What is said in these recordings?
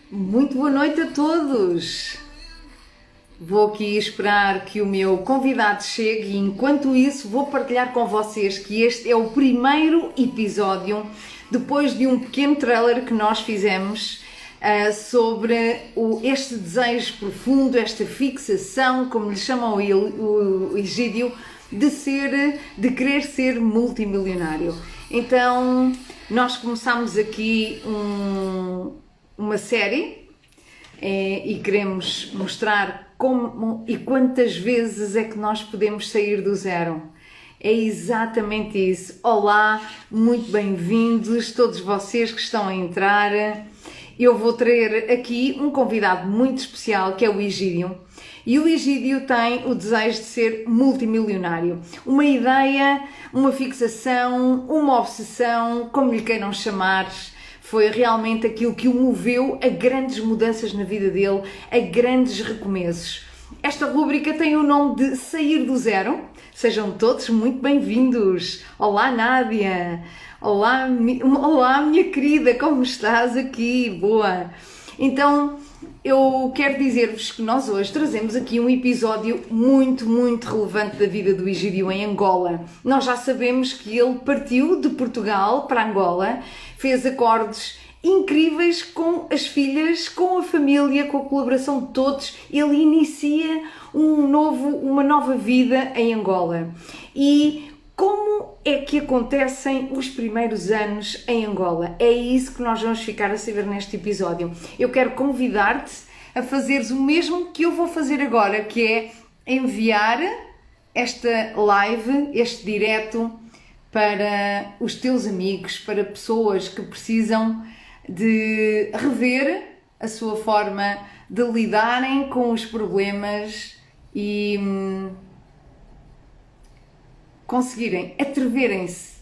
Muito boa noite a todos! Vou aqui esperar que o meu convidado chegue e enquanto isso vou partilhar com vocês que este é o primeiro episódio depois de um pequeno trailer que nós fizemos sobre este desejo profundo, esta fixação, como lhe chamam o Egídio, de querer ser multimilionário. Então nós começámos aqui uma série e queremos mostrar como e quantas vezes é que nós podemos sair do zero. É exatamente isso. Olá, muito bem-vindos todos vocês que estão a entrar. Eu vou trazer aqui um convidado muito especial que é o Egídio. E o Egídio tem o desejo de ser multimilionário. Uma ideia, uma fixação, uma obsessão, como lhe queiram chamar. Foi realmente aquilo que o moveu a grandes mudanças na vida dele, a grandes recomeços. Esta rúbrica tem o nome de Sair do Zero. Sejam todos muito bem-vindos. Olá, Nádia. Olá, minha querida, como estás aqui? Boa. Então, eu quero dizer-vos que nós hoje trazemos aqui um episódio muito relevante da vida do Egídio em Angola. Nós já sabemos que ele partiu de Portugal para Angola, fez acordos incríveis com as filhas, com a família, com a colaboração de todos. Ele inicia uma nova vida em Angola. E como é que acontecem os primeiros anos em Angola? É isso que nós vamos ficar a saber neste episódio. Eu quero convidar-te a fazeres o mesmo que eu vou fazer agora, que é enviar esta live, este direto, para os teus amigos, para pessoas que precisam de rever a sua forma de lidarem com os problemas e conseguirem, atreverem-se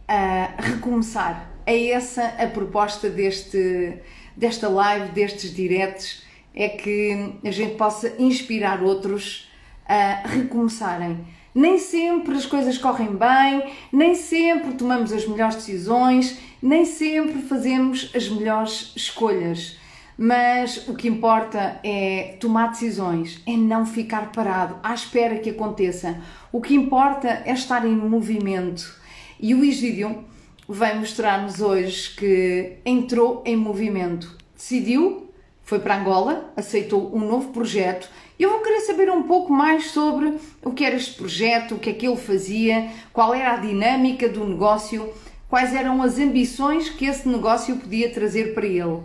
a recomeçar. É essa a proposta desta live, destes diretos, é que a gente possa inspirar outros a recomeçarem. Nem sempre as coisas correm bem, nem sempre tomamos as melhores decisões, nem sempre fazemos as melhores escolhas. Mas o que importa é tomar decisões, é não ficar parado à espera que aconteça. O que importa é estar em movimento. E o Egídio vai mostrar-nos hoje que entrou em movimento, decidiu, foi para Angola, aceitou um novo projeto. Eu vou querer saber um pouco mais sobre o que era este projeto, o que é que ele fazia, qual era a dinâmica do negócio, quais eram as ambições que esse negócio podia trazer para ele.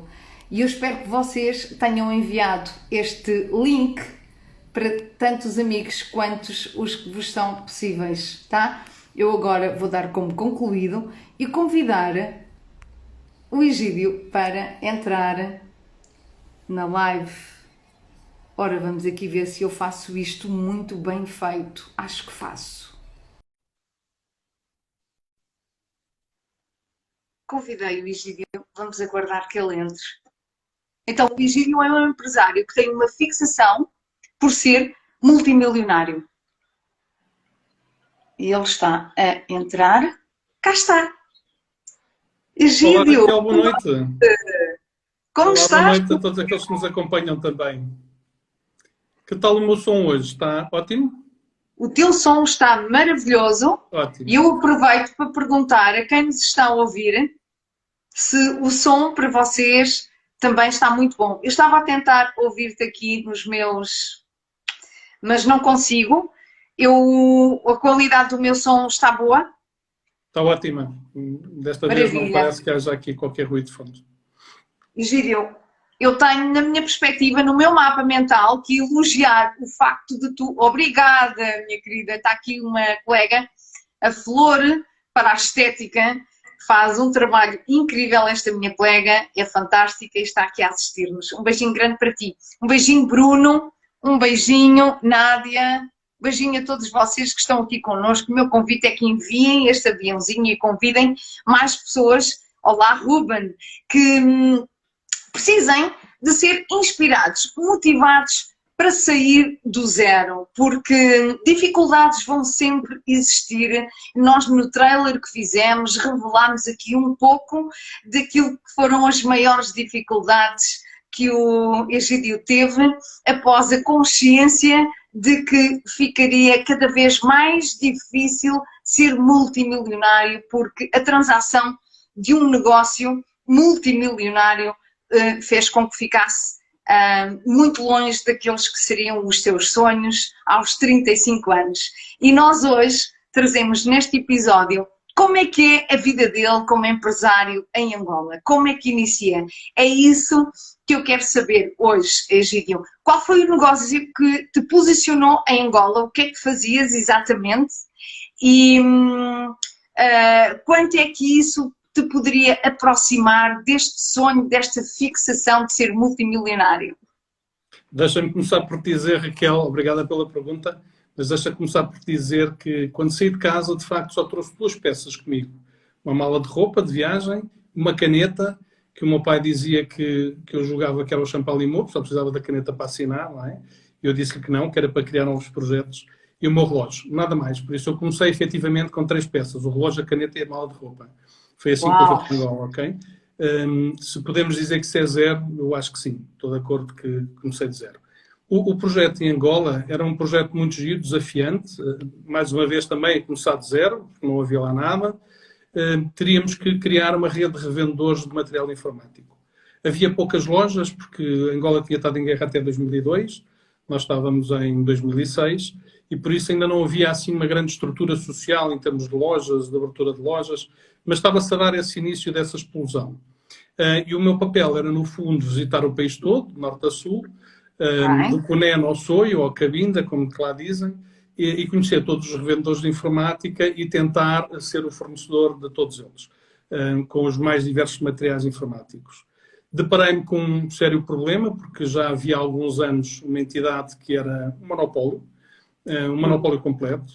E eu espero que vocês tenham enviado este link para tantos amigos quantos os que vos são possíveis, tá? Eu agora vou dar como concluído e convidar o Egídio para entrar na live. Ora, vamos aqui ver se eu faço isto muito bem feito. Acho que faço. Convidei o Egídio, vamos aguardar que ele entre. Então, o Egídio é um empresário que tem uma fixação por ser multimilionário. E ele está a entrar. Cá está. Olá, Egídio, Raquel, boa noite. como Olá, boa estás? noite a todos aqueles que nos acompanham também. Que tal o meu som hoje? Está ótimo? O teu som está maravilhoso Ótimo. e eu aproveito para perguntar a quem nos está a ouvir se o som para vocês também está muito bom. Eu estava a tentar ouvir-te aqui nos meus, mas não consigo. A qualidade do meu som está boa? Está ótima. Desta vez não Maravilha. parece que haja aqui qualquer ruído de fundo. Egídio, eu tenho na minha perspectiva, no meu mapa mental, que elogiar o facto de tu... Obrigada, minha querida. Está aqui uma colega, a Flor, para a estética. Faz um trabalho incrível esta minha colega, é fantástica e está aqui a assistir-nos. Um beijinho grande para ti. Um beijinho, Bruno. Um beijinho, Nádia. Um beijinho a todos vocês que estão aqui connosco. O meu convite é que enviem este aviãozinho e convidem mais pessoas. Olá, Ruben, que precisem de ser inspirados, motivados para sair do zero, porque dificuldades vão sempre existir. Nós no trailer que fizemos revelámos aqui um pouco daquilo que foram as maiores dificuldades que o Egídio teve após a consciência de que ficaria cada vez mais difícil ser multimilionário, porque a transação de um negócio multimilionário fez com que ficasse muito longe daqueles que seriam os seus sonhos aos 35 anos. E nós hoje trazemos neste episódio como é que é a vida dele como empresário em Angola, como é que inicia. É isso que eu quero saber hoje, Egídio. Qual foi o negócio que te posicionou em Angola? O que é que fazias exatamente? E quanto é que isso te poderia aproximar deste sonho, desta fixação de ser multimilionário? Deixa-me começar por te dizer, Raquel, obrigada pela pergunta, mas deixa-me começar por te dizer que quando saí de casa, de facto, só trouxe 2 peças comigo. Uma mala de roupa de viagem, uma caneta, que o meu pai dizia que eu julgava que era o Champalimau, só precisava da caneta para assinar, não é? Eu disse-lhe que não, que era para criar novos projetos. E o meu relógio, nada mais. Por isso eu comecei efetivamente com 3 peças, o relógio, a caneta e a mala de roupa. Foi assim que eu fui para Angola, ok? Se podemos dizer que isso é zero, eu acho que sim. Estou de acordo que comecei de zero. O projeto em Angola era um projeto muito giro, desafiante. Mais uma vez também começar de zero, porque não havia lá nada. Teríamos que criar uma rede de revendedores de material informático. Havia poucas lojas, porque Angola tinha estado em guerra até 2002. Nós estávamos em 2006. E por isso ainda não havia assim uma grande estrutura social em termos de lojas, de abertura de lojas, mas estava-se a dar esse início dessa explosão. E o meu papel era, no fundo, visitar o país todo, de norte a sul, do Cunene ao Soio, ao Cabinda, como lá dizem, e conhecer todos os revendedores de informática e tentar ser o fornecedor de todos eles, com os mais diversos materiais informáticos. Deparei-me com um sério problema, porque já havia há alguns anos uma entidade que era um monopólio completo,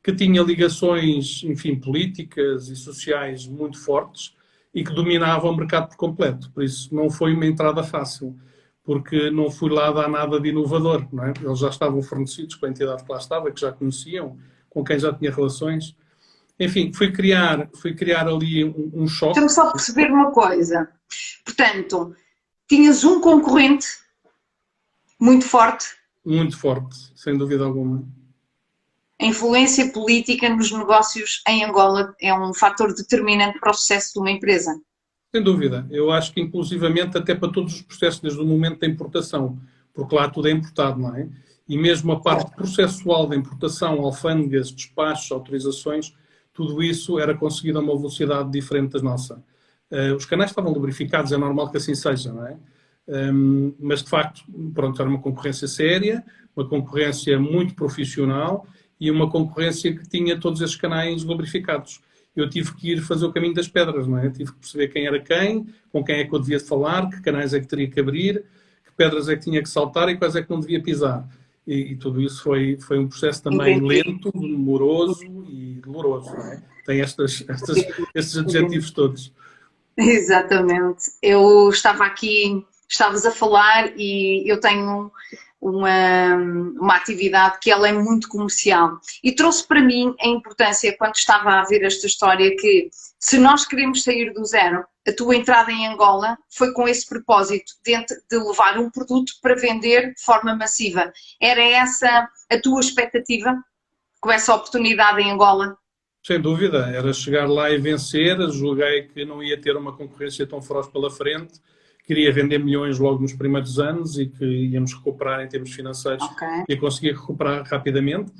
que tinha ligações, enfim, políticas e sociais muito fortes e que dominava o mercado por completo. Por isso não foi uma entrada fácil, porque não fui lá dar nada de inovador, não é? Eles já estavam fornecidos com a entidade que lá estava, que já conheciam, com quem já tinha relações. Enfim, fui criar ali um choque. Deixa-me só perceber uma coisa. Portanto, tinhas um concorrente muito forte. Muito forte, sem dúvida alguma. A influência política nos negócios em Angola é um fator determinante para o sucesso de uma empresa. Sem dúvida. Eu acho que inclusivamente até para todos os processos, desde o momento da importação, porque lá tudo é importado, não é? E mesmo a parte processual da importação, alfândegas, despachos, autorizações, tudo isso era conseguido a uma velocidade diferente da nossa. Os canais estavam lubrificados, é normal que assim seja, não é? Mas de facto, pronto, era uma concorrência séria, uma concorrência muito profissional e uma concorrência que tinha todos esses canais lubrificados. Eu tive que ir fazer o caminho das pedras, não é? Eu tive que perceber quem era quem, com quem é que eu devia falar, que canais é que teria que abrir, que pedras é que tinha que saltar e quais é que não devia pisar. E tudo isso foi um processo também lento, demoroso e doloroso, não é? Tem estes adjetivos todos. Exatamente. Eu estava aqui, estavas a falar e eu tenho uma atividade que ela é muito comercial e trouxe para mim a importância quando estava a ver esta história que se nós queremos sair do zero, a tua entrada em Angola foi com esse propósito de levar um produto para vender de forma massiva. Era essa a tua expectativa com essa oportunidade em Angola? Sem dúvida, era chegar lá e vencer. Julguei que não ia ter uma concorrência tão feroz pela frente. Queria vender milhões logo nos primeiros anos e que íamos recuperar em termos financeiros e conseguir recuperar rapidamente.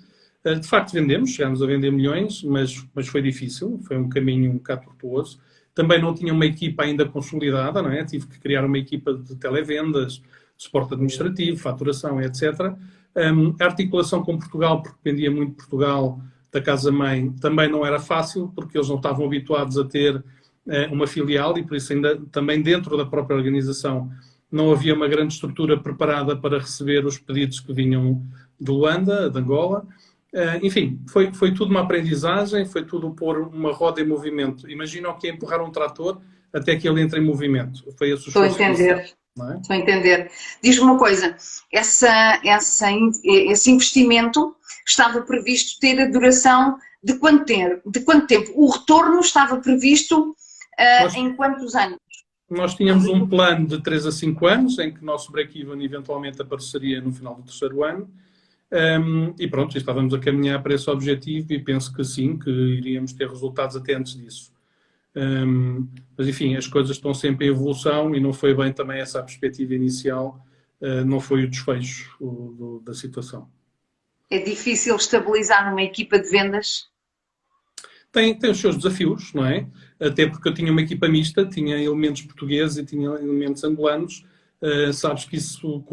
De facto vendemos, chegámos a vender milhões, mas foi difícil, foi um caminho um bocado tortuoso. Também não tinha uma equipa ainda consolidada, não é? Tive que criar uma equipa de televendas, de suporte administrativo, faturação, etc. A articulação com Portugal, porque dependia muito de Portugal, da casa-mãe, também não era fácil, porque eles não estavam habituados a ter uma filial e por isso ainda também dentro da própria organização não havia uma grande estrutura preparada para receber os pedidos que vinham de Luanda, de Angola. Enfim, foi tudo uma aprendizagem, foi tudo pôr uma roda em movimento. Imagina o que é empurrar um trator até que ele entre em movimento. Foi esse o esforço. Estou a entender. Não é? Estou a entender. Diz-me uma coisa, esse investimento estava previsto ter a duração de quanto tempo? O retorno estava previsto em quantos anos? Nós tínhamos um plano de 3 a 5 anos, em que o nosso break-even eventualmente apareceria no final do terceiro ano. E pronto, estávamos a caminhar para esse objetivo e penso que sim, que iríamos ter resultados até antes disso. Mas enfim, as coisas estão sempre em evolução e não foi bem também essa a perspectiva inicial, não foi o desfecho da situação. É difícil estabilizar numa equipa de vendas? Tem os seus desafios, não é? Até porque eu tinha uma equipa mista, tinha elementos portugueses e tinha elementos angolanos. Sabes que isso,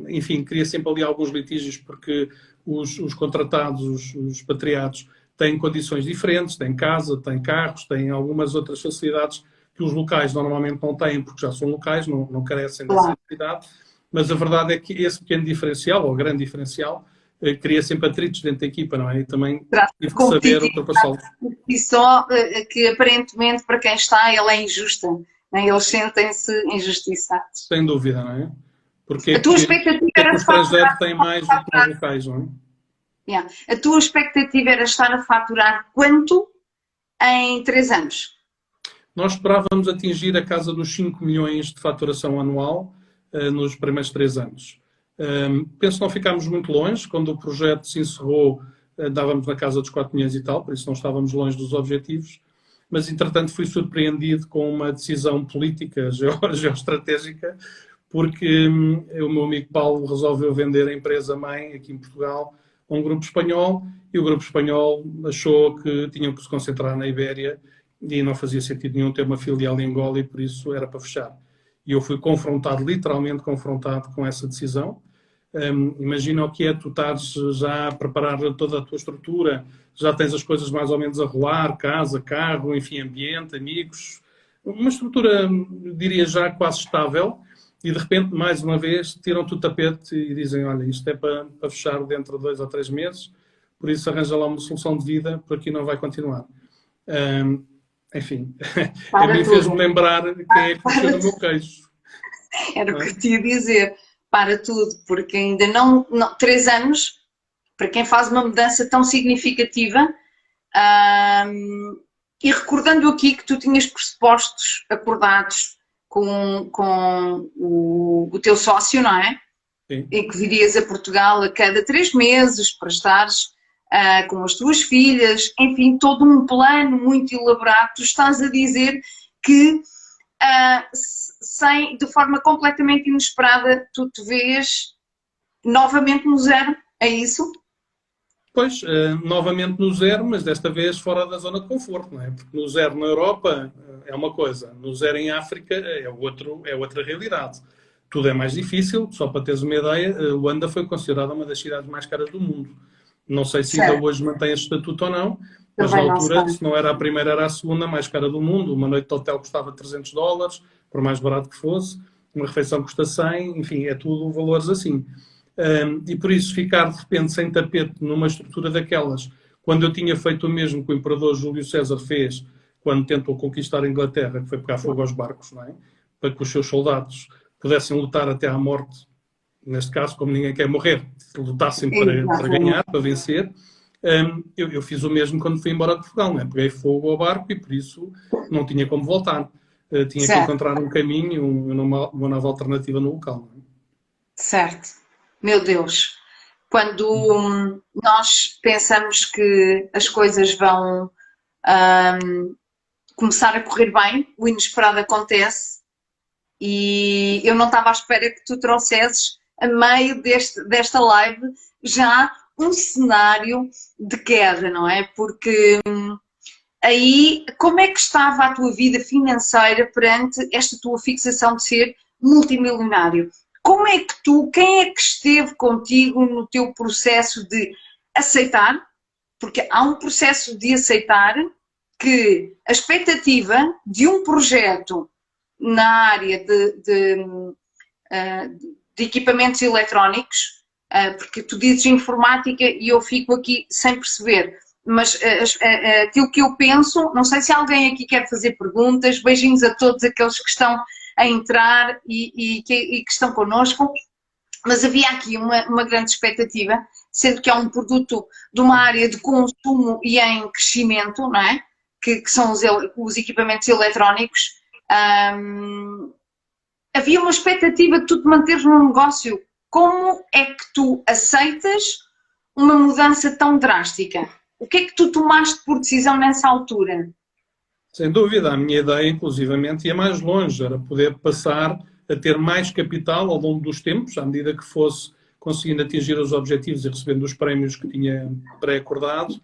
enfim, cria sempre ali alguns litígios porque os contratados, os expatriados, têm condições diferentes, têm casa, têm carros, têm algumas outras facilidades que os locais normalmente não têm porque já são locais, não carecem dessa necessidade. Mas a verdade é que esse pequeno diferencial, ou grande diferencial, cria sempre atritos dentro da equipa, não é? E também tive que saber ultrapassá-los. E só que aparentemente para quem está ela é injusta, não é? Eles sentem-se injustiçados. Sem dúvida, não é? Porque a tua expectativa era o estrangeiro tem mais do que os locais, não é? Yeah. A tua expectativa era estar a faturar quanto em 3 anos? Nós esperávamos atingir a casa dos 5 milhões de faturação anual nos primeiros 3 anos. Penso que não ficámos muito longe. Quando o projeto se encerrou, dávamos na casa dos 4 milhões e tal, por isso não estávamos longe dos objetivos. Mas, entretanto, fui surpreendido com uma decisão política, geoestratégica, porque o meu amigo Paulo resolveu vender a empresa-mãe aqui em Portugal a um grupo espanhol e o grupo espanhol achou que tinham que se concentrar na Ibéria e não fazia sentido nenhum ter uma filial em Angola e por isso era para fechar. E eu fui confrontado, literalmente confrontado com essa decisão. Imagina o que é tu estares já a preparar toda a tua estrutura, já tens as coisas mais ou menos a rolar, casa, carro, enfim, ambiente, amigos. Uma estrutura, diria já, quase estável. E de repente, mais uma vez, tiram-te o tapete e dizem, olha, isto é para fechar dentro de 2 ou 3 meses, por isso arranja lá uma solução de vida, por aqui não vai continuar. Enfim, a mim fez-me lembrar quem é que puxou no meu queixo. Era o que eu te ia dizer, para tudo, porque ainda não 3 anos, para quem faz uma mudança tão significativa, e recordando aqui que tu tinhas pressupostos acordados com o teu sócio, não é? Sim. E que virias a Portugal a cada 3 meses para estares com as tuas filhas, enfim, todo um plano muito elaborado. Tu estás a dizer que de forma completamente inesperada tu te vês novamente no zero, é isso? Pois, novamente no zero, mas desta vez fora da zona de conforto, não é? Porque no zero na Europa é uma coisa, no zero em África é outra realidade. Tudo é mais difícil, só para teres uma ideia, Luanda foi considerada uma das cidades mais caras do mundo. Não sei se ainda hoje mantém esse estatuto ou não, mas na altura, se não era a primeira, era a segunda mais cara do mundo. Uma noite de hotel custava $300, por mais barato que fosse, uma refeição custa 100, enfim, é tudo valores assim. E por isso ficar de repente sem tapete numa estrutura daquelas, quando eu tinha feito o mesmo que o imperador Júlio César fez quando tentou conquistar a Inglaterra, que foi pegar fogo aos barcos, não é? Para que os seus soldados pudessem lutar até à morte, neste caso, como ninguém quer morrer, lutassem para ganhar, para vencer. Eu fiz o mesmo quando fui embora de Portugal, não é? Peguei fogo ao barco e por isso não tinha como voltar. Tinha que encontrar um caminho, uma nova alternativa no local. Não é? Certo. Meu Deus, quando nós pensamos que as coisas vão começar a correr bem, o inesperado acontece e eu não estava à espera que tu trouxesses a meio desta live já um cenário de queda, não é? Porque aí, como é que estava a tua vida financeira perante esta tua fixação de ser multimilionário? Como é que quem é que esteve contigo no teu processo de aceitar? Porque há um processo de aceitar que a expectativa de um projeto na área de equipamentos eletrónicos, porque tu dizes informática e eu fico aqui sem perceber, mas aquilo que eu penso, não sei se alguém aqui quer fazer perguntas, beijinhos a todos aqueles que estão a entrar e que estão connosco, mas havia aqui uma grande expectativa, sendo que é um produto de uma área de consumo e em crescimento, não é? Que são os equipamentos eletrónicos, Havia uma expectativa de tu te manteres num negócio. Como é que tu aceitas uma mudança tão drástica? O que é que tu tomaste por decisão nessa altura? Sem dúvida, a minha ideia, inclusivamente, ia mais longe, era poder passar a ter mais capital ao longo dos tempos, à medida que fosse conseguindo atingir os objetivos e recebendo os prémios que tinha pré-acordados,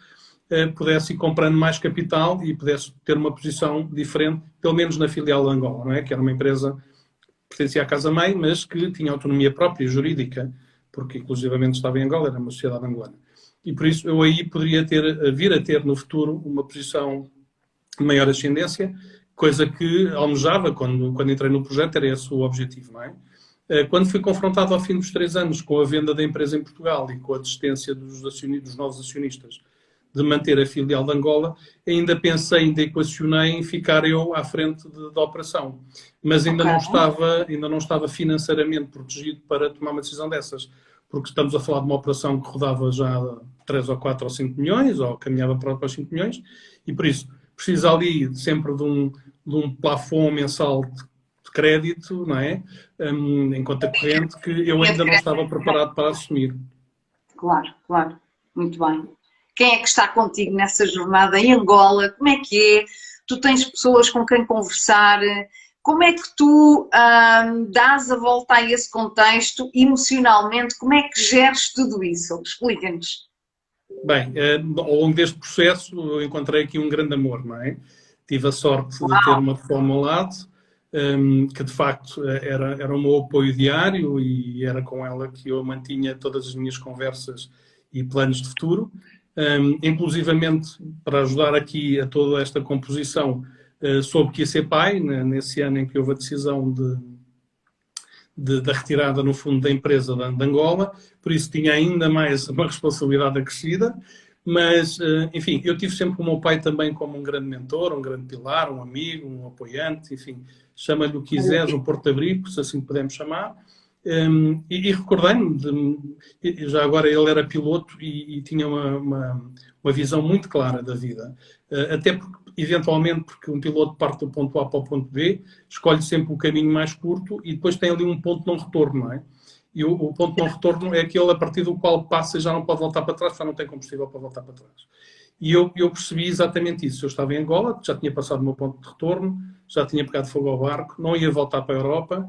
pudesse ir comprando mais capital e pudesse ter uma posição diferente, pelo menos na filial de Angola, não é? Que era uma empresa que pertencia à casa-mãe, mas que tinha autonomia própria, jurídica, porque inclusivamente estava em Angola, era uma sociedade angolana. E por isso eu aí poderia vir a ter no futuro uma posição de maior ascendência, coisa que almejava quando entrei no projeto, era esse o objetivo, não é? Quando fui confrontado ao fim dos 3 anos com a venda da empresa em Portugal e com a desistência dos novos acionistas de manter a filial de Angola, ainda pensei, ainda equacionei em ficar eu à frente da operação. Mas ainda não estava financeiramente protegido para tomar uma decisão dessas. Porque estamos a falar de uma operação que rodava já 3 ou 4 ou 5 milhões, ou caminhava para os 5 milhões, e por isso precisa ali sempre de um plafond mensal de crédito, não é? Em conta corrente, que eu ainda não estava preparado para assumir. Claro, claro. Muito bem. Quem é que está contigo nessa jornada em Angola? Como é que é? Tu tens pessoas com quem conversar? Como é que tu dás a volta a esse contexto emocionalmente? Como é que geres tudo isso? Explica-nos. Bem, ao longo deste processo eu encontrei aqui um grande amor, não é? Tive a sorte de ter uma pessoa ao meu lado, que de facto era o meu apoio diário e era com ela que eu mantinha todas as minhas conversas e planos de futuro. Inclusivamente, para ajudar aqui a toda esta composição, soube que ia ser pai, nesse ano em que houve a decisão da retirada, no fundo, da empresa de Angola, por isso tinha ainda mais uma responsabilidade acrescida, mas, enfim, eu tive sempre o meu pai também como um grande mentor, um grande pilar, um amigo, um apoiante, enfim, chama-lhe o que quiseres, um porto-abrigo, se assim podemos chamar. E recordei-me, já agora ele era piloto e tinha uma visão muito clara da vida. Até porque, eventualmente, porque um piloto parte do ponto A para o ponto B, escolhe sempre o caminho mais curto e depois tem ali um ponto de não retorno, não é? E o ponto de não retorno é aquele a partir do qual passa e já não pode voltar para trás, já não tem combustível para voltar para trás. E eu percebi exatamente isso. Eu estava em Angola, já tinha passado o meu ponto de retorno, já tinha pegado fogo ao barco, não ia voltar para a Europa.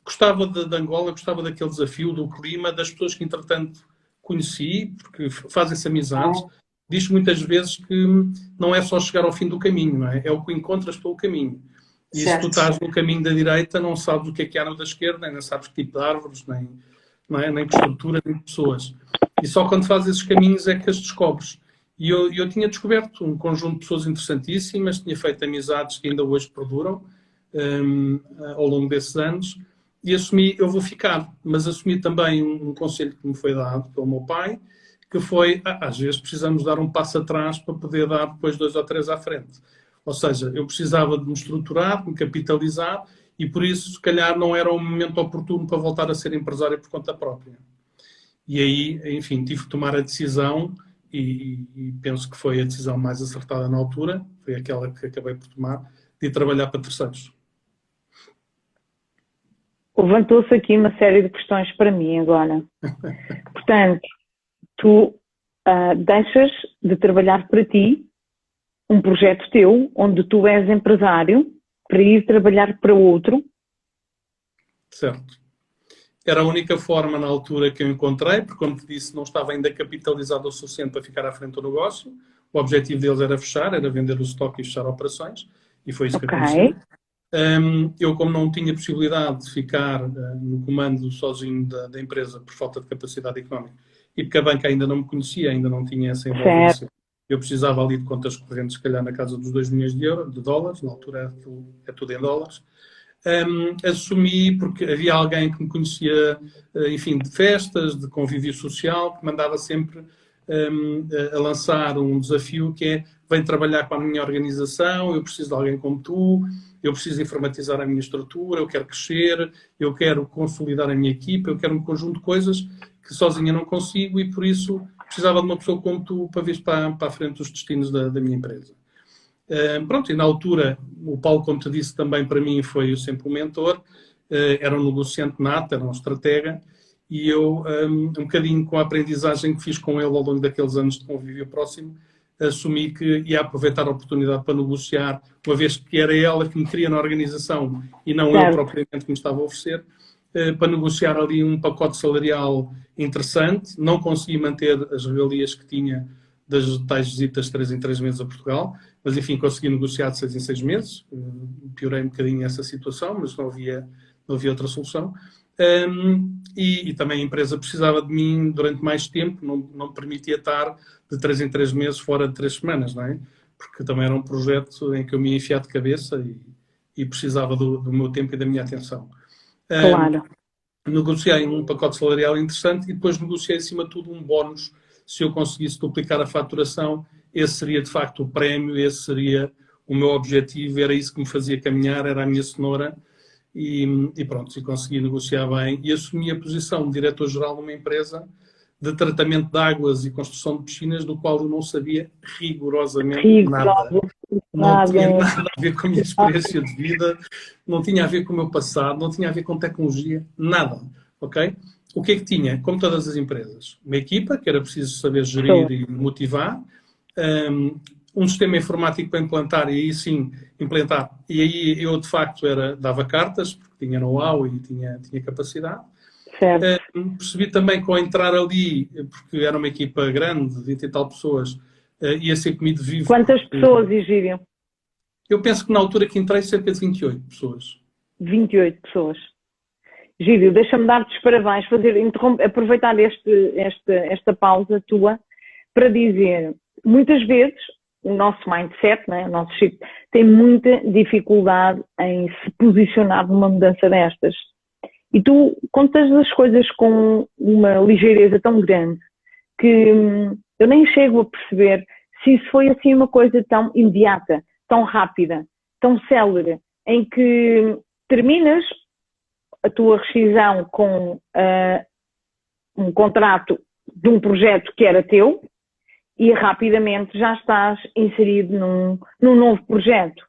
Gostava de Angola, gostava daquele desafio, do clima, das pessoas que, entretanto, conheci, porque fazem-se amizades. Diz muitas vezes que não é só chegar ao fim do caminho, não é? É o que encontras pelo caminho. E se tu estás no caminho da direita, não sabes o que há no da esquerda, nem sabes que tipo de árvores, nem que estrutura, nem que pessoas. E só quando fazes esses caminhos é que as descobres. E eu tinha descoberto um conjunto de pessoas interessantíssimas, tinha feito amizades que ainda hoje perduram ao longo desses anos, e assumi, eu vou ficar, mas assumi também um conselho que me foi dado pelo meu pai, que foi, às vezes precisamos dar um passo atrás para poder dar depois 2 ou 3 à frente. Ou seja, eu precisava de me estruturar, de me capitalizar, e por isso, se calhar, não era o momento oportuno para voltar a ser empresário por conta própria. E aí, enfim, tive que tomar a decisão, e penso que foi a decisão mais acertada na altura, foi aquela que acabei por tomar, de trabalhar para terceiros. Levantou-se aqui uma série de questões para mim agora. Portanto, tu deixas de trabalhar para ti, um projeto teu, onde tu és empresário, para ir trabalhar para outro? Certo. Era a única forma na altura que eu encontrei, porque, como te disse, não estava ainda capitalizado o suficiente para ficar à frente do negócio. O objetivo deles era fechar, era vender o estoque e fechar operações, e foi isso que aconteceu. Eu, como não tinha possibilidade de ficar no comando sozinho da empresa por falta de capacidade económica e porque a banca ainda não me conhecia, ainda não tinha essa envolvência, eu precisava ali de contas correntes, se calhar na casa dos 2 milhões de dólares, na altura é tudo em dólares. Assumi, porque havia alguém que me conhecia, enfim, de festas, de convívio social, que mandava sempre a lançar um desafio que é: vem trabalhar com a minha organização, eu preciso de alguém como tu, eu preciso informatizar a minha estrutura, eu quero crescer, eu quero consolidar a minha equipa, eu quero um conjunto de coisas que sozinha não consigo e por isso precisava de uma pessoa como tu para vir para a frente dos destinos da minha empresa. Pronto, e na altura, o Paulo, como te disse, também para mim foi sempre um mentor, era um negociante nato, era um estratega, e eu, um bocadinho com a aprendizagem que fiz com ele ao longo daqueles anos de convívio próximo, assumi que ia aproveitar a oportunidade para negociar, uma vez que era ela que me queria na organização e não eu propriamente que me estava a oferecer, para negociar ali um pacote salarial interessante. Não consegui manter as regalias que tinha das tais visitas de 3 em 3 meses a Portugal, mas enfim, consegui negociar de 6 em 6 meses. Piorei um bocadinho essa situação, mas não havia outra solução. E também a empresa precisava de mim durante mais tempo, não me permitia estar de 3 em 3 meses fora de 3 semanas, não é? Porque também era um projeto em que eu me ia enfiar de cabeça e precisava do meu tempo e da minha atenção. Claro. Negociei um pacote salarial interessante e depois negociei, acima de tudo, um bónus. Se eu conseguisse duplicar a faturação, esse seria de facto o prémio, esse seria o meu objetivo, era isso que me fazia caminhar, era a minha cenoura. E pronto, e consegui negociar bem e assumi a posição de diretor-geral numa empresa de tratamento de águas e construção de piscinas, do qual eu não sabia rigorosamente nada. Não tinha nada a ver com a minha experiência de vida, não tinha a ver com o meu passado, não tinha a ver com tecnologia, nada. Ok? O que é que tinha? Como todas as empresas, uma equipa que era preciso saber gerir e motivar, um sistema informático para implantar e aí sim implantar. E aí eu de facto dava cartas, porque tinha know-how e tinha capacidade. Certo. Percebi também que ao entrar ali, porque era uma equipa grande, de 20 e tal pessoas, ia ser comido vivo. Quantas pessoas, Egídio? Eu penso que na altura que entrei, cerca de 28 pessoas. 28 pessoas. Egídio, deixa-me dar-te os parabéns, aproveitar esta pausa tua para dizer, muitas vezes, o nosso mindset, né, o nosso chip, tem muita dificuldade em se posicionar numa mudança destas. E tu contas as coisas com uma ligeireza tão grande que eu nem chego a perceber se isso foi assim uma coisa tão imediata, tão rápida, tão célere, em que terminas a tua rescisão com um contrato de um projeto que era teu e rapidamente já estás inserido num novo projeto.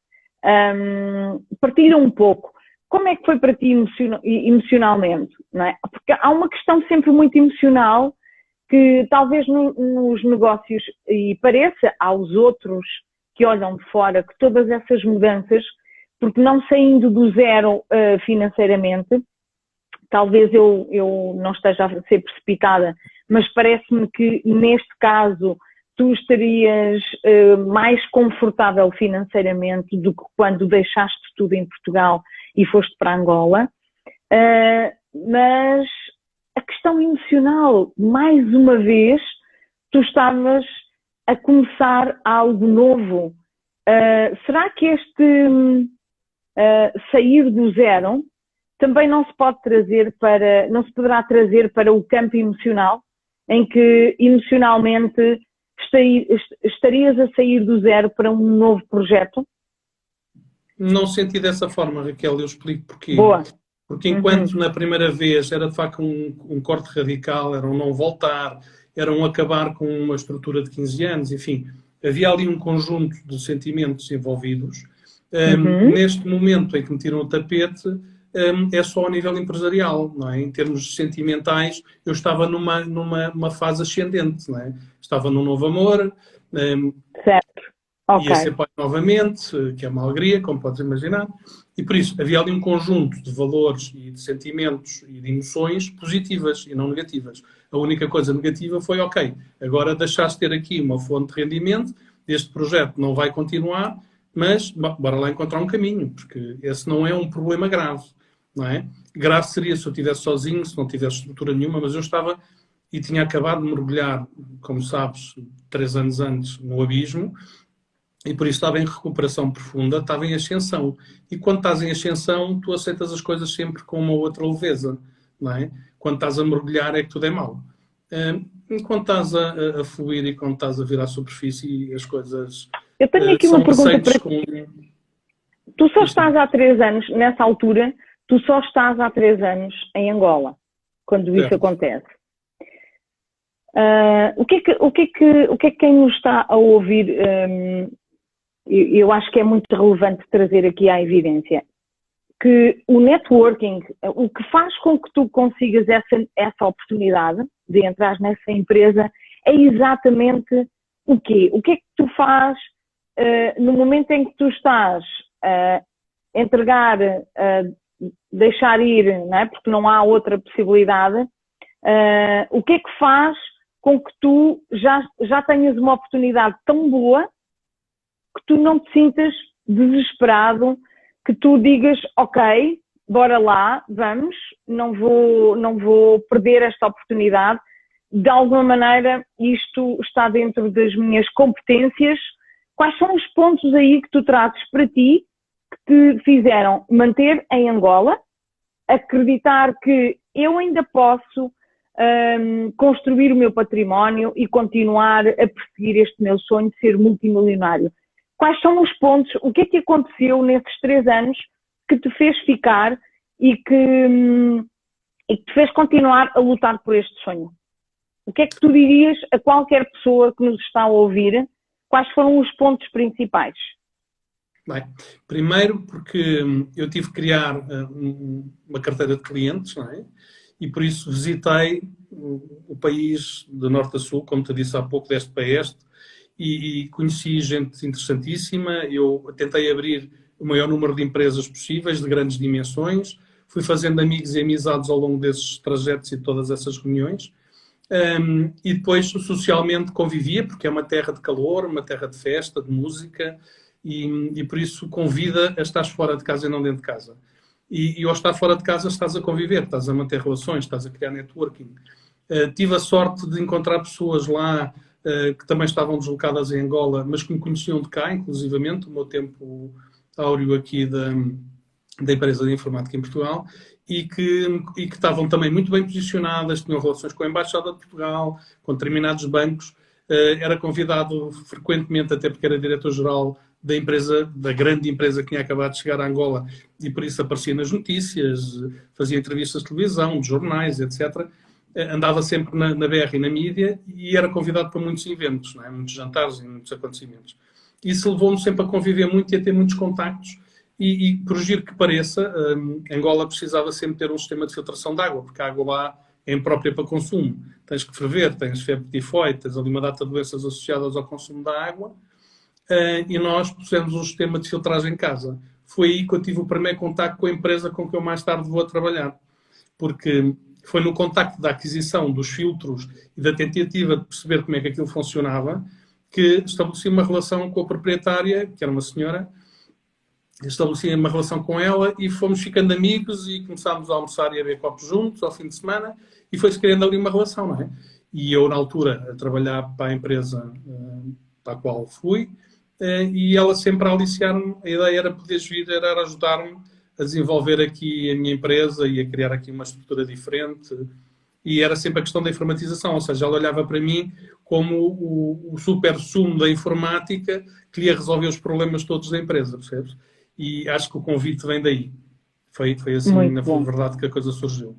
Partilha um pouco. Como é que foi para ti emocionalmente? Não é? Porque há uma questão sempre muito emocional que talvez nos negócios, e pareça aos outros que olham de fora, que todas essas mudanças, porque não saindo do zero financeiramente, talvez eu não esteja a ser precipitada, mas parece-me que neste caso tu estarias mais confortável financeiramente do que quando deixaste tudo em Portugal e foste para Angola, mas a questão emocional, mais uma vez, tu estavas a começar algo novo. Será que este sair do zero também não se poderá trazer para o campo emocional, em que emocionalmente estarias a sair do zero para um novo projeto? Não senti dessa forma, Raquel, eu explico porquê. Boa. Porque enquanto na primeira vez era de facto um corte radical, era um não voltar, era um acabar com uma estrutura de 15 anos, enfim, havia ali um conjunto de sentimentos envolvidos. Neste momento em que me tiram o tapete, é só a nível empresarial, não é? Em termos sentimentais, eu estava numa fase ascendente, não é? Estava num novo amor, certo. Okay. Ia ser pai novamente, que é uma alegria, como podes imaginar, e por isso havia ali um conjunto de valores e de sentimentos e de emoções positivas e não negativas. A única coisa negativa foi, ok, agora deixaste de ter aqui uma fonte de rendimento, este projeto não vai continuar, mas bora lá encontrar um caminho, porque esse não é um problema grave, não é? Grave seria se eu estivesse sozinho, se não tivesse estrutura nenhuma, mas eu estava e tinha acabado de mergulhar, como sabes, 3 anos antes no abismo, e por isso estava em recuperação profunda, estava em ascensão. E quando estás em ascensão, tu aceitas as coisas sempre com uma outra leveza, não é? Quando estás a mergulhar é que tudo é mau. Enquanto estás a fluir e quando estás a vir à superfície, as coisas eu tenho aqui uma pergunta para ti. Tu só estás há 3 anos, nessa altura, tu só estás há 3 anos em Angola, quando isso acontece. O que é que quem nos está a ouvir eu acho que é muito relevante trazer aqui à evidência que o networking, o que faz com que tu consigas essa oportunidade de entrar nessa empresa é exatamente o quê? O que é que tu fazes no momento em que tu estás a entregar, deixar ir, não é? Porque não há outra possibilidade, o que é que faz com que tu já tenhas uma oportunidade tão boa que tu não te sintas desesperado, que tu digas, ok, bora lá, vamos, não vou perder esta oportunidade, de alguma maneira isto está dentro das minhas competências. Quais são os pontos aí que tu trazes para ti que te fizeram manter em Angola, acreditar que eu ainda posso construir o meu património e continuar a perseguir este meu sonho de ser multimilionário? Quais são os pontos, o que é que aconteceu nesses 3 anos que te fez ficar e que te fez continuar a lutar por este sonho? O que é que tu dirias a qualquer pessoa que nos está a ouvir? Quais foram os pontos principais? Bem, primeiro porque eu tive que criar uma carteira de clientes, não é? E por isso visitei o país de norte a sul, como te disse há pouco, de este para este, e conheci gente interessantíssima. Eu tentei abrir o maior número de empresas possíveis, de grandes dimensões. Fui fazendo amigos e amizades ao longo desses trajetos e de todas essas reuniões. E depois socialmente convivia, porque é uma terra de calor, uma terra de festa, de música, e por isso convida a estar fora de casa e não dentro de casa. E ao estar fora de casa estás a conviver, estás a manter relações, estás a criar networking. Tive a sorte de encontrar pessoas lá que também estavam deslocadas em Angola, mas que me conheciam de cá, inclusivamente, o meu tempo áureo aqui da empresa de informática em Portugal, e que estavam também muito bem posicionadas, tinham relações com a Embaixada de Portugal, com determinados bancos. Era convidado frequentemente, até porque era diretor-geral da empresa, da grande empresa que tinha acabado de chegar a Angola, e por isso aparecia nas notícias, fazia entrevistas de televisão, de jornais, etc. Andava sempre na BR e na mídia e era convidado para muitos eventos, não é? Muitos jantares e muitos acontecimentos. Isso levou-me sempre a conviver muito e a ter muitos contactos. E por giro que pareça, Angola precisava sempre ter um sistema de filtração de água, porque a água lá é imprópria para consumo. Tens que ferver, tens febre tifoide, tens ali uma data de doenças associadas ao consumo da água. E nós pusemos um sistema de filtragem em casa. Foi aí que eu tive o primeiro contacto com a empresa com que eu mais tarde vou a trabalhar. Porque foi no contacto da aquisição dos filtros e da tentativa de perceber como é que aquilo funcionava que estabeleci uma relação com a proprietária, que era uma senhora. Estabeleci uma relação com ela e fomos ficando amigos e começámos a almoçar e a beber copos juntos ao fim de semana e foi-se criando ali uma relação, não é? E eu, na altura, a trabalhar para a empresa para a qual fui, e ela sempre a aliciar-me. A ideia era poderes vir, era ajudar-me a desenvolver aqui a minha empresa e a criar aqui uma estrutura diferente. E era sempre a questão da informatização, ou seja, ela olhava para mim como o super sumo da informática que lhe ia resolver os problemas todos da empresa, percebes? E acho que o convite vem daí. Foi assim, na verdade, que a coisa surgiu.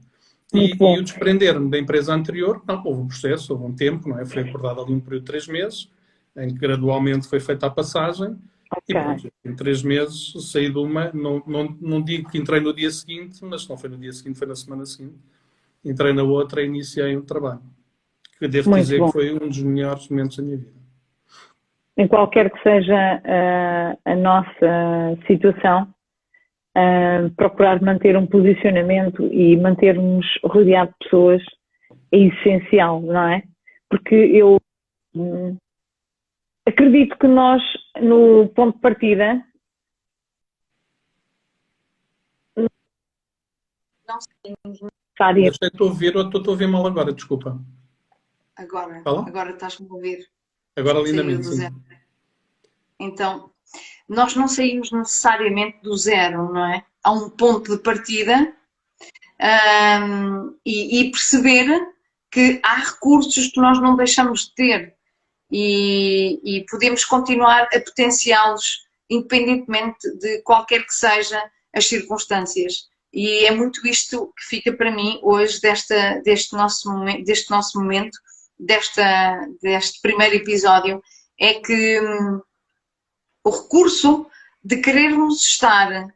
E o desprender-me da empresa anterior, não, houve um processo, houve um tempo, não é? Foi acordado ali um período de 3 meses, em que gradualmente foi feita a passagem. Okay. E pronto, em 3 meses saí de uma, não digo que entrei no dia seguinte, mas se não foi no dia seguinte, foi na semana seguinte. Entrei na outra e iniciei um trabalho. Que devo dizer que foi um dos melhores momentos da minha vida. Em qualquer que seja a nossa situação, procurar manter um posicionamento e manter-nos rodeados de pessoas é essencial, não é? Porque eu acredito que nós, no ponto de partida, não sabemos necessariamente. Estou a ouvir ou estou a ouvir mal agora, desculpa. Agora estás-me a ouvir. Agora lindamente, sim. Então, nós não saímos necessariamente do zero, não é? Há um ponto de partida e perceber que há recursos que nós não deixamos de ter e podemos continuar a potenciá-los independentemente de qualquer que seja as circunstâncias. E é muito isto que fica para mim hoje deste nosso momento, deste primeiro episódio, é que O recurso de querermos estar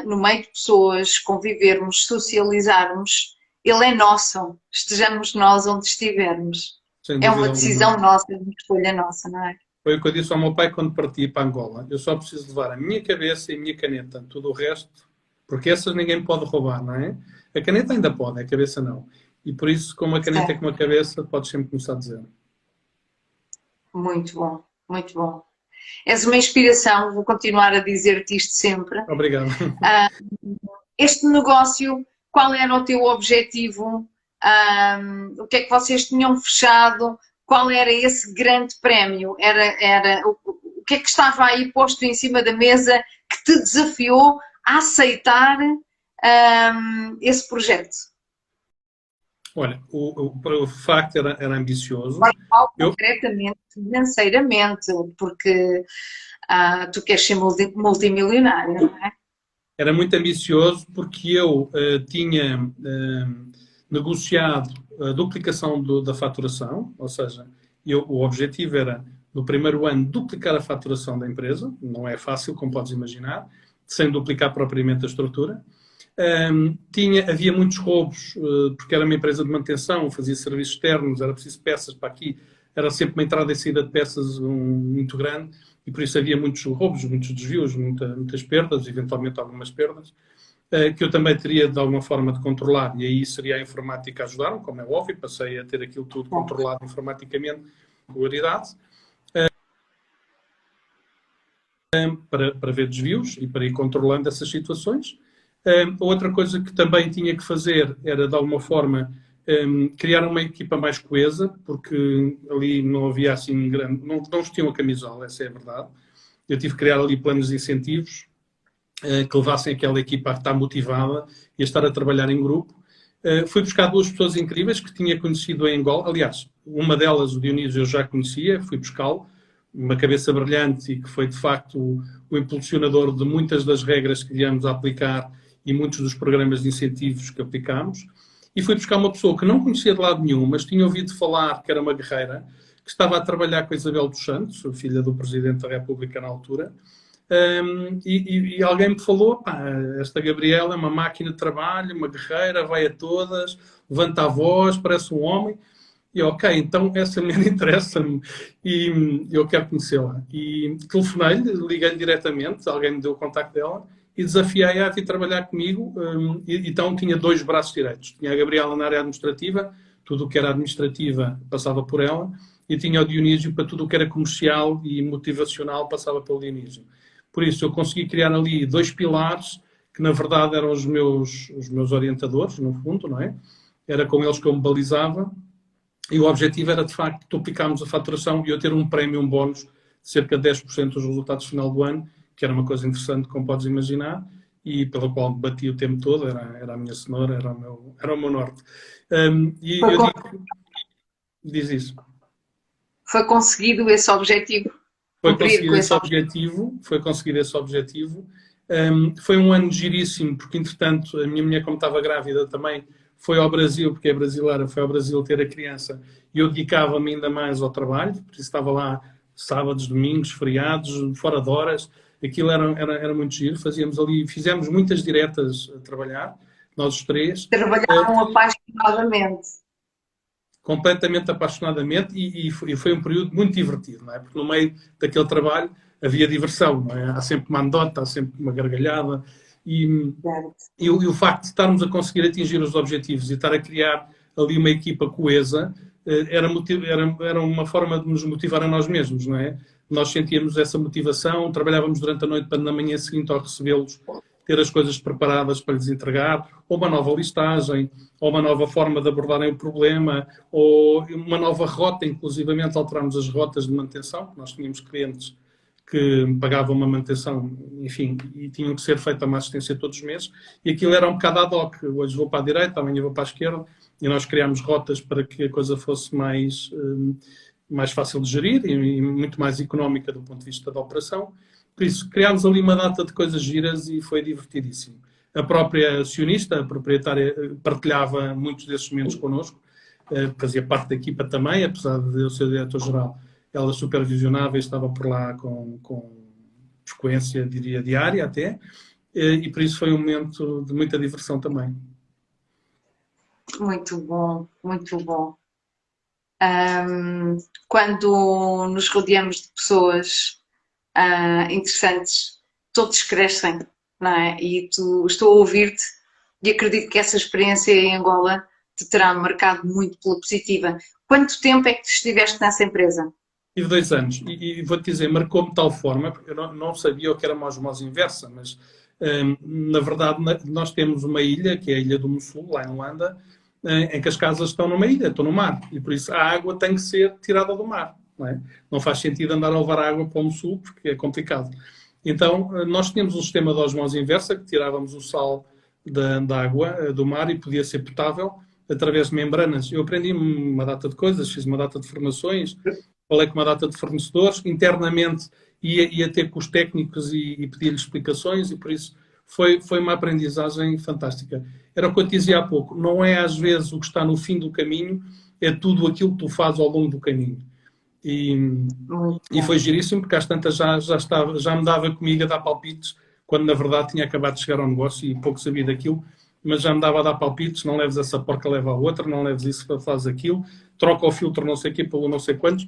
no meio de pessoas, convivermos, socializarmos, ele é nosso, estejamos nós onde estivermos. É uma decisão nossa, uma escolha nossa, não é? Foi o que eu disse ao meu pai quando parti para Angola. Eu só preciso levar a minha cabeça e a minha caneta. Tudo o resto, porque essas ninguém me pode roubar, não é? A caneta ainda pode, a cabeça não. E por isso, como a caneta é como a cabeça, podes sempre começar a dizer. Muito bom, muito bom. És uma inspiração, vou continuar a dizer-te isto sempre. Obrigado. Este negócio, qual era o teu objetivo? O que é que vocês tinham fechado? Qual era esse grande prémio? O que é que estava aí posto em cima da mesa que te desafiou a aceitar esse projeto? Olha, o facto era ambicioso. Agora falo concretamente, financeiramente, porque tu queres ser multimilionário, não é? Era muito ambicioso porque eu tinha negociado a duplicação da faturação, ou seja, o objetivo era, no primeiro ano, duplicar a faturação da empresa. Não é fácil, como podes imaginar, sem duplicar propriamente a estrutura. Havia muitos roubos, porque era uma empresa de manutenção, fazia serviços externos, era preciso peças para aqui, era sempre uma entrada e saída de peças muito grande, e por isso havia muitos roubos, muitos desvios, muitas perdas, eventualmente algumas perdas, que eu também teria de alguma forma de controlar, e aí seria a informática a ajudar-me, como é óbvio, passei a ter aquilo tudo controlado informaticamente, regularidade, para ver desvios e para ir controlando essas situações. Outra coisa que também tinha que fazer era, de alguma forma, criar uma equipa mais coesa, porque ali não havia assim grande... Não vestiam a camisola, essa é a verdade. Eu tive que criar ali planos de incentivos que levassem aquela equipa a estar motivada e a estar a trabalhar em grupo. Fui buscar duas pessoas incríveis que tinha conhecido em Angola. Aliás, uma delas, o Dionísio, eu já conhecia, fui buscá-lo. Uma cabeça brilhante e que foi, de facto, o impulsionador de muitas das regras que viemos a aplicar e muitos dos programas de incentivos que aplicámos. E fui buscar uma pessoa que não conhecia de lado nenhum, mas tinha ouvido falar que era uma guerreira, que estava a trabalhar com a Isabel dos Santos, a filha do Presidente da República na altura, e alguém me falou, esta Gabriela é uma máquina de trabalho, uma guerreira, vai a todas, levanta a voz, parece um homem. E ok, então essa mulher interessa-me e eu quero conhecê-la. E telefonei-lhe, liguei-lhe diretamente, alguém me deu o contacto dela, e desafiei-a a vir trabalhar comigo. Então tinha dois braços direitos. Tinha a Gabriela na área administrativa, tudo o que era administrativa passava por ela, e tinha o Dionísio para tudo o que era comercial e motivacional passava pelo Dionísio. Por isso eu consegui criar ali dois pilares que na verdade eram os meus orientadores, no fundo, não é? Era com eles que eu me balizava, e o objetivo era de facto duplicarmos a faturação e eu ter um prémio, um bónus de cerca de 10% dos resultados final do ano, que era uma coisa interessante, como podes imaginar, e pela qual me bati o tempo todo, era a minha cenoura, era o meu norte. E eu digo, diz isso. Foi conseguido esse objetivo? Foi conseguido esse objetivo. Foi um ano giríssimo, porque entretanto a minha mulher, como estava grávida também, foi ao Brasil, porque é brasileira, foi ao Brasil ter a criança, e eu dedicava-me ainda mais ao trabalho, por isso estava lá sábados, domingos, feriados, fora de horas. Aquilo era muito giro, fizemos muitas diretas a trabalhar, nós os três. Trabalhavam apaixonadamente. Completamente apaixonadamente e foi um período muito divertido, não é? Porque no meio daquele trabalho havia diversão, não é? Há sempre uma anedota, há sempre uma gargalhada e o facto de estarmos a conseguir atingir os objetivos e estar a criar ali uma equipa coesa era uma forma de nos motivar a nós mesmos, não é? Nós sentíamos essa motivação, trabalhávamos durante a noite para na manhã seguinte ao recebê-los ter as coisas preparadas para lhes entregar, ou uma nova listagem, ou uma nova forma de abordarem o problema, ou uma nova rota, inclusivamente alterámos as rotas de manutenção. Nós tínhamos clientes que pagavam uma manutenção, enfim, e tinham que ser feita uma assistência todos os meses, e aquilo era um bocado ad hoc. Hoje vou para a direita, amanhã vou para a esquerda, e nós criámos rotas para que a coisa fosse mais fácil de gerir e muito mais económica do ponto de vista da operação. Por isso, criámos ali uma data de coisas giras e foi divertidíssimo. A própria acionista, a proprietária, partilhava muitos desses momentos connosco, fazia parte da equipa também, apesar de eu ser diretor-geral. Ela supervisionava e estava por lá com frequência, diria, diária até, e por isso foi um momento de muita diversão também. Muito bom, muito bom. Quando nos rodeamos de pessoas interessantes, todos crescem, não é? E estou a ouvir-te e acredito que essa experiência em Angola te terá marcado muito pela positiva. Quanto tempo é que tu estiveste nessa empresa? Tive 2 anos e vou-te dizer, marcou-me de tal forma, porque eu não sabia o que era osmose inversa, mas na verdade nós temos uma ilha, que é a Ilha do Mossul, lá em Luanda, em que as casas estão numa ilha, estão no mar, e por isso a água tem que ser tirada do mar. Não é? Não faz sentido andar a levar água para o Mossul, porque é complicado. Então nós tínhamos um sistema de osmose inversa, que tirávamos o sal da água do mar e podia ser potável através de membranas. Eu aprendi uma data de coisas, fiz uma data de formações, falei com uma data de fornecedores, internamente ia ter com os técnicos e pedir-lhes explicações, e por isso foi uma aprendizagem fantástica. Era o que eu te dizia há pouco, não é às vezes o que está no fim do caminho, é tudo aquilo que tu fazes ao longo do caminho. E foi giríssimo, porque às tantas já me dava comigo a dar palpites, quando na verdade tinha acabado de chegar ao negócio e pouco sabia daquilo, mas já me dava a dar palpites, não leves essa porca, leva a outra, não leves isso, faz aquilo, troca o filtro não sei o quê pelo não sei quantos,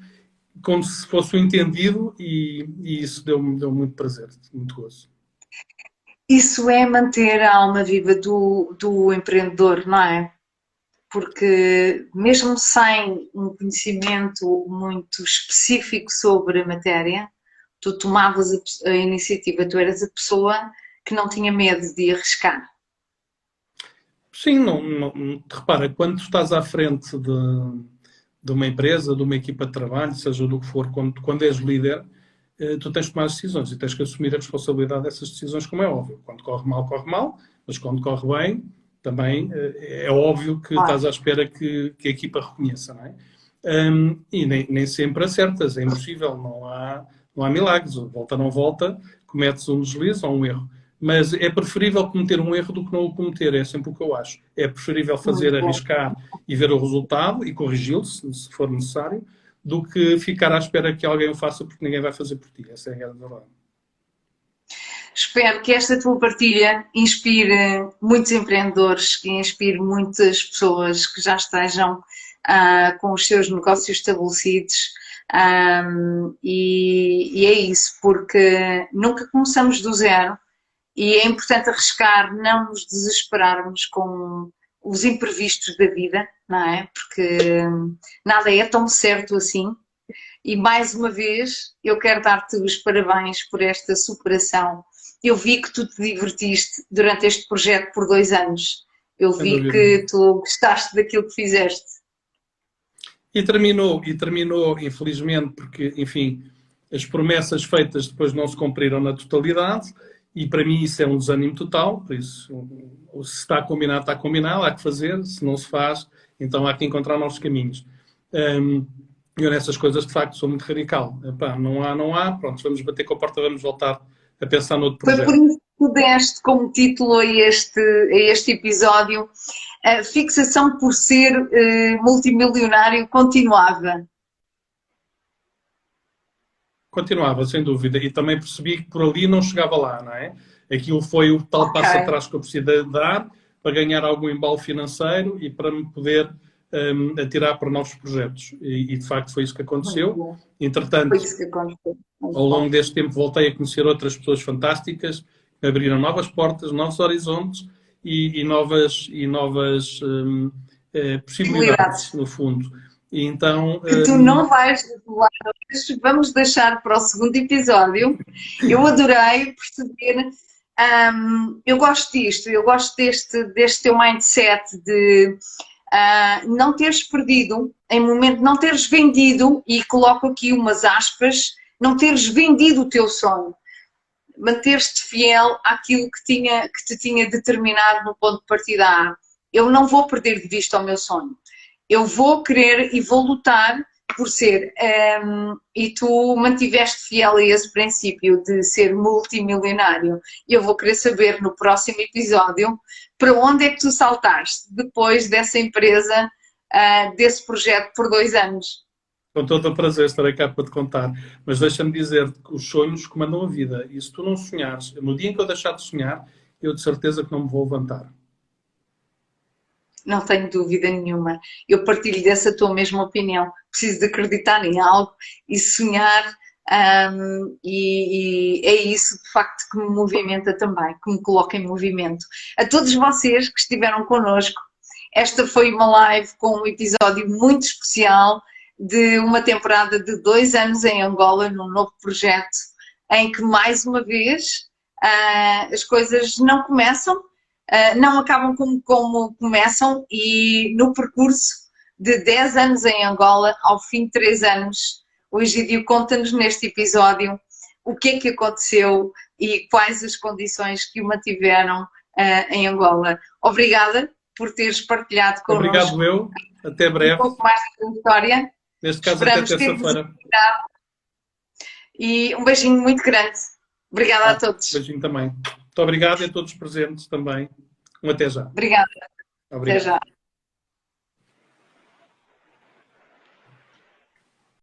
como se fosse um entendido, e isso deu muito prazer, muito gozo. Isso é manter a alma viva do empreendedor, não é? Porque mesmo sem um conhecimento muito específico sobre a matéria, tu tomavas a iniciativa, tu eras a pessoa que não tinha medo de arriscar. Sim, repara, quando tu estás à frente de uma empresa, de uma equipa de trabalho, seja do que for, quando és líder, tu tens de tomar as decisões e tens que assumir a responsabilidade dessas decisões, como é óbvio. Quando corre mal, mas quando corre bem, também é óbvio que estás à espera que a equipa reconheça, não é? E nem sempre acertas, é impossível, não há milagres. Volta ou não volta, cometes um deslize ou um erro. Mas é preferível cometer um erro do que não o cometer, é sempre o que eu acho. É preferível arriscar e ver o resultado e corrigi-lo, se for necessário, do que ficar à espera que alguém o faça porque ninguém vai fazer por ti. Essa é a grande verdade. Espero que esta tua partilha inspire muitos empreendedores, que inspire muitas pessoas que já estejam com os seus negócios estabelecidos. E é isso, porque nunca começamos do zero e é importante arriscar, não nos desesperarmos com os imprevistos da vida, não é? Porque nada é tão certo assim. E mais uma vez, eu quero dar-te os parabéns por esta superação. Eu vi que tu te divertiste durante este projeto por 2 anos. Eu vi que tu gostaste daquilo que fizeste. E terminou, infelizmente, porque, enfim, as promessas feitas depois não se cumpriram na totalidade, e para mim isso é um desânimo total, por isso, se está combinado, há que fazer, se não se faz, então há que encontrar novos caminhos. Eu nessas coisas, de facto, sou muito radical. Epá, não há, pronto, vamos bater com a porta, vamos voltar a pensar noutro projeto. Foi por isso que tu deste como título a este episódio, a fixação por ser multimilionário continuava. Continuava, sem dúvida. E também percebi que por ali não chegava lá, não é? Aquilo foi o tal passo atrás que eu precisei dar para ganhar algum embalo financeiro e para me poder atirar para novos projetos. E de facto foi isso que aconteceu. Entretanto, ao longo deste tempo voltei a conhecer outras pessoas fantásticas, que abriram novas portas, novos horizontes e novas possibilidades, no fundo. E então, que tu não vais revelar, vamos deixar para o segundo episódio. Eu adorei perceber, eu gosto disto, eu gosto deste teu mindset de não teres perdido, em momento, não teres vendido, e coloco aqui umas aspas, não teres vendido o teu sonho, manteres-te fiel àquilo que te tinha determinado no ponto de partida A. Eu não vou perder de vista o meu sonho. Eu vou querer e vou lutar por ser, e tu mantiveste fiel a esse princípio de ser multimilionário. Eu vou querer saber no próximo episódio para onde é que tu saltaste depois dessa empresa, desse projeto por 2 anos. Com todo o prazer estarei cá para te contar. Mas deixa-me dizer-te que os sonhos comandam a vida. E se tu não sonhares, no dia em que eu deixar de sonhar, eu de certeza que não me vou levantar. Não tenho dúvida nenhuma. Eu partilho dessa tua mesma opinião. Preciso de acreditar em algo e sonhar, e é isso de facto que me movimenta também, que me coloca em movimento. A todos vocês que estiveram connosco, esta foi uma live com um episódio muito especial de uma temporada de 2 anos em Angola, num novo projeto, em que mais uma vez as coisas não começam, não acabam como começam, e no percurso de 10 anos em Angola, ao fim de 3 anos, o Egídio conta-nos neste episódio o que é que aconteceu e quais as condições que o mantiveram em Angola. Obrigada por teres partilhado connosco. Obrigado eu, até breve. Um pouco mais da tua história. Neste caso, Esperamos até terça-feira. E um beijinho muito grande. Obrigada a todos. Beijinho também. Muito obrigado e a todos os presentes também. Um até já. Obrigada. Obrigado. Até já.